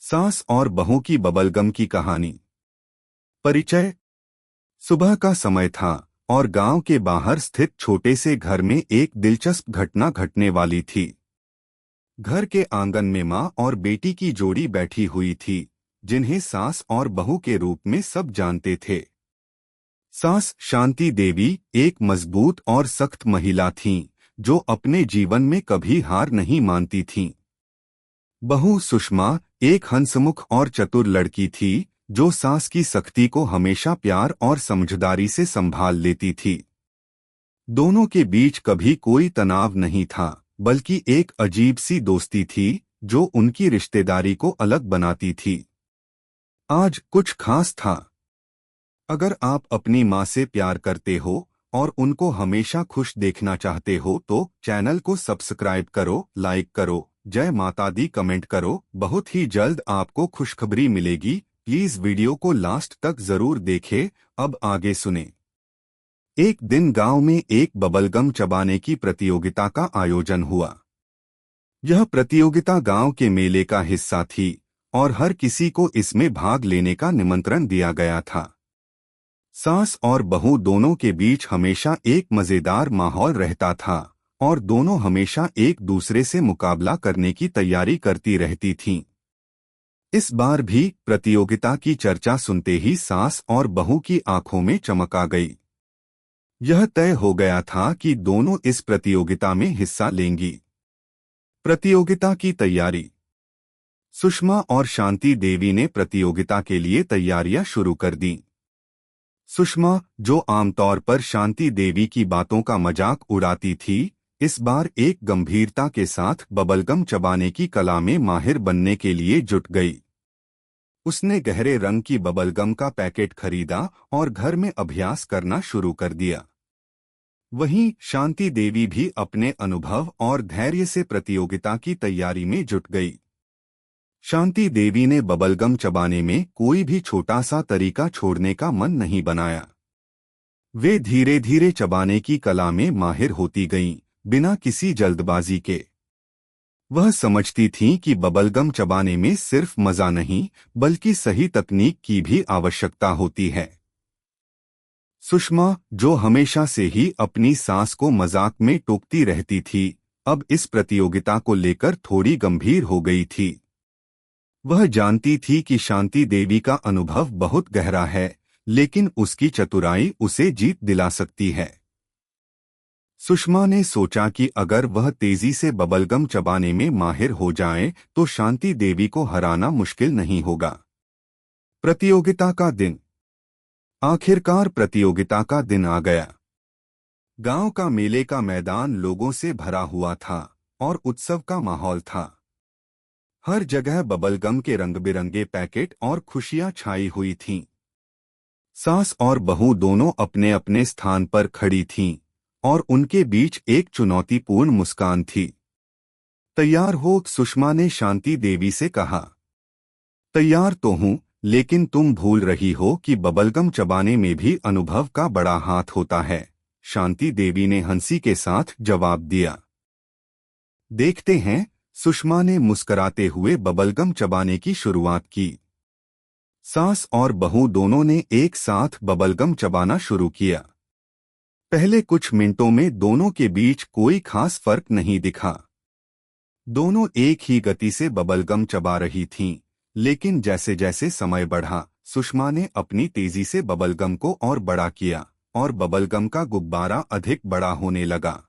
सास और बहू की बबलगम की कहानी। परिचय। सुबह का समय था और गांव के बाहर स्थित छोटे से घर में एक दिलचस्प घटना घटने वाली थी। घर के आंगन में माँ और बेटी की जोड़ी बैठी हुई थी, जिन्हें सास और बहू के रूप में सब जानते थे। सास शांति देवी एक मजबूत और सख्त महिला थीं, जो अपने जीवन में कभी हार नहीं मानती थीं। बहू सुषमा एक हंसमुख और चतुर लड़की थी, जो सास की सख्ती को हमेशा प्यार और समझदारी से संभाल लेती थी। दोनों के बीच कभी कोई तनाव नहीं था, बल्कि एक अजीब सी दोस्ती थी, जो उनकी रिश्तेदारी को अलग बनाती थी। आज कुछ खास था। अगर आप अपनी माँ से प्यार करते हो और उनको हमेशा खुश देखना चाहते हो तो चैनल को सब्सक्राइब करो, लाइक करो, जय माता दी कमेंट करो। बहुत ही जल्द आपको खुशखबरी मिलेगी। प्लीज वीडियो को लास्ट तक जरूर देखें। अब आगे सुने। एक दिन गांव में एक बबलगम चबाने की प्रतियोगिता का आयोजन हुआ। यह प्रतियोगिता गांव के मेले का हिस्सा थी और हर किसी को इसमें भाग लेने का निमंत्रण दिया गया था। सास और बहू दोनों के बीच हमेशा एक मजेदार माहौल रहता था और दोनों हमेशा एक दूसरे से मुकाबला करने की तैयारी करती रहती थीं। इस बार भी प्रतियोगिता की चर्चा सुनते ही सास और बहू की आंखों में चमक आ गई। यह तय हो गया था कि दोनों इस प्रतियोगिता में हिस्सा लेंगी। प्रतियोगिता की तैयारी। सुषमा और शांति देवी ने प्रतियोगिता के लिए तैयारियां शुरू कर दी। सुषमा, जो आमतौर पर शांति देवी की बातों का मजाक उड़ाती थी, इस बार एक गंभीरता के साथ बबलगम चबाने की कला में माहिर बनने के लिए जुट गई। उसने गहरे रंग की बबलगम का पैकेट खरीदा और घर में अभ्यास करना शुरू कर दिया। वहीं शांति देवी भी अपने अनुभव और धैर्य से प्रतियोगिता की तैयारी में जुट गई। शांति देवी ने बबलगम चबाने में कोई भी छोटा सा तरीका छोड़ने का मन नहीं बनाया। वे धीरे धीरे चबाने की कला में माहिर होती गईं, बिना किसी जल्दबाजी के। वह समझती थीं कि बबलगम चबाने में सिर्फ मजा नहीं, बल्कि सही तकनीक की भी आवश्यकता होती है। सुषमा, जो हमेशा से ही अपनी सास को मजाक में टोकती रहती थी, अब इस प्रतियोगिता को लेकर थोड़ी गंभीर हो गई थी। वह जानती थी कि शांति देवी का अनुभव बहुत गहरा है, लेकिन उसकी चतुराई उसे जीत दिला सकती है। सुषमा ने सोचा कि अगर वह तेजी से बबलगम चबाने में माहिर हो जाए तो शांति देवी को हराना मुश्किल नहीं होगा। प्रतियोगिता का दिन। आखिरकार प्रतियोगिता का दिन आ गया। गांव का मेले का मैदान लोगों से भरा हुआ था और उत्सव का माहौल था। हर जगह बबलगम के रंग-बिरंगे पैकेट और खुशियां छाई हुई थीं। सास और बहू दोनों अपने अपने स्थान पर खड़ी थीं और उनके बीच एक चुनौतीपूर्ण मुस्कान थी। तैयार हो? सुषमा ने शांति देवी से कहा। तैयार तो हूं, लेकिन तुम भूल रही हो कि बबलगम चबाने में भी अनुभव का बड़ा हाथ होता है, शांति देवी ने हंसी के साथ जवाब दिया। देखते हैं। सुषमा ने मुस्कराते हुए बबलगम चबाने की शुरुआत की। सास और बहू दोनों ने एक साथ बबलगम चबाना शुरू किया। पहले कुछ मिनटों में दोनों के बीच कोई खास फर्क नहीं दिखा। दोनों एक ही गति से बबलगम चबा रही थीं, लेकिन जैसे जैसे समय बढ़ा, सुषमा ने अपनी तेजी से बबलगम को और बड़ा किया और बबलगम का गुब्बारा अधिक बड़ा होने लगा।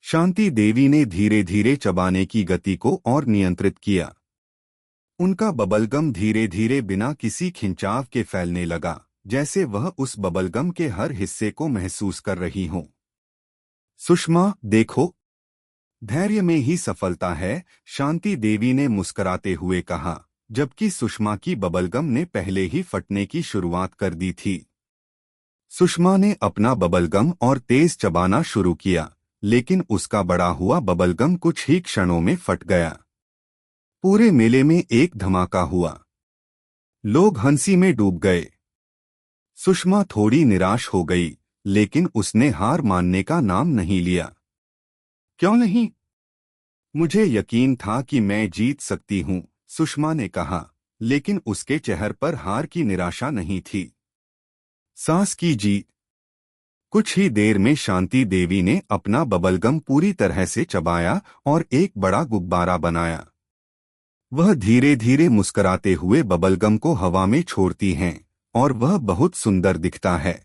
शांति देवी ने धीरे धीरे चबाने की गति को और नियंत्रित किया। उनका बबलगम धीरे धीरे बिना किसी खिंचाव के फैलने लगा, जैसे वह उस बबलगम के हर हिस्से को महसूस कर रही हों। सुषमा, देखो, धैर्य में ही सफलता है, शांति देवी ने मुस्कराते हुए कहा, जबकि सुषमा की बबलगम ने पहले ही फटने की शुरुआत कर दी थी। सुषमा ने अपना बबलगम और तेज चबाना शुरू किया, लेकिन उसका बड़ा हुआ बबलगम कुछ ही क्षणों में फट गया। पूरे मेले में एक धमाका हुआ। लोग हंसी में डूब गए। सुषमा थोड़ी निराश हो गई, लेकिन उसने हार मानने का नाम नहीं लिया। क्यों नहीं? मुझे यकीन था कि मैं जीत सकती हूँ, सुषमा ने कहा, लेकिन उसके चेहरे पर हार की निराशा नहीं थी। सास की जीत। कुछ ही देर में शांति देवी ने अपना बबलगम पूरी तरह से चबाया और एक बड़ा गुब्बारा बनाया। वह धीरे धीरे मुस्कुराते हुए बबलगम को हवा में छोड़ती हैं और वह बहुत सुंदर दिखता है।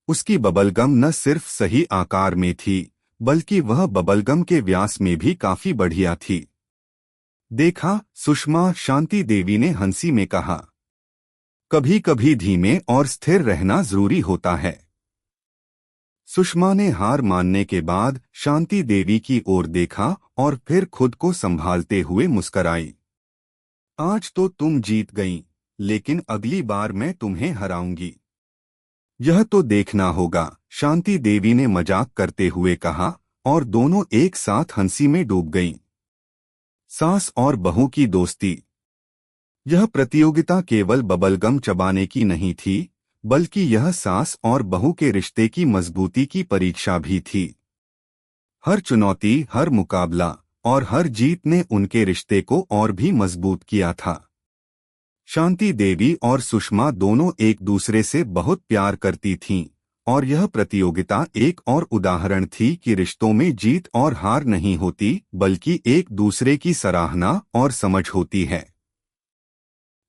उसकी बबलगम न सिर्फ सही आकार में थी, बल्कि वह बबलगम के व्यास में भी काफी बढ़िया थी। देखा, सुषमा, शांति देवी ने हंसी में कहा, कभी कभी धीमे और स्थिर रहना जरूरी होता है। सुषमा ने हार मानने के बाद शांति देवी की ओर देखा और फिर खुद को संभालते हुए मुस्कराई। आज तो तुम जीत गईं, लेकिन अगली बार मैं तुम्हें हराऊंगी। यह तो देखना होगा, शांति देवी ने मजाक करते हुए कहा और दोनों एक साथ हंसी में डूब गईं। सास और बहू की दोस्ती। यह प्रतियोगिता केवल बबलगम चबाने की नहीं थी, बल्कि यह सास और बहू के रिश्ते की मजबूती की परीक्षा भी थी। हर चुनौती, हर मुकाबला और हर जीत ने उनके रिश्ते को और भी मजबूत किया था। शांति देवी और सुषमा दोनों एक दूसरे से बहुत प्यार करती थीं, और यह प्रतियोगिता एक और उदाहरण थी कि रिश्तों में जीत और हार नहीं होती, बल्कि एक दूसरे की सराहना और समझ होती है।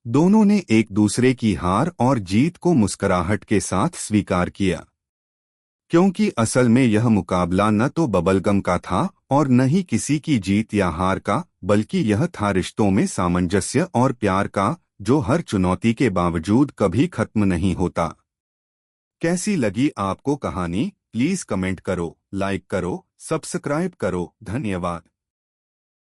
दोनों ने एक दूसरे की हार और जीत को मुस्कुराहट के साथ स्वीकार किया, क्योंकि असल में यह मुकाबला न तो बबलगम का था और न ही किसी की जीत या हार का, बल्कि यह था रिश्तों में सामंजस्य और प्यार का, जो हर चुनौती के बावजूद कभी खत्म नहीं होता। कैसी लगी आपको कहानी? प्लीज कमेंट करो, लाइक करो, सब्सक्राइब करो। धन्यवाद।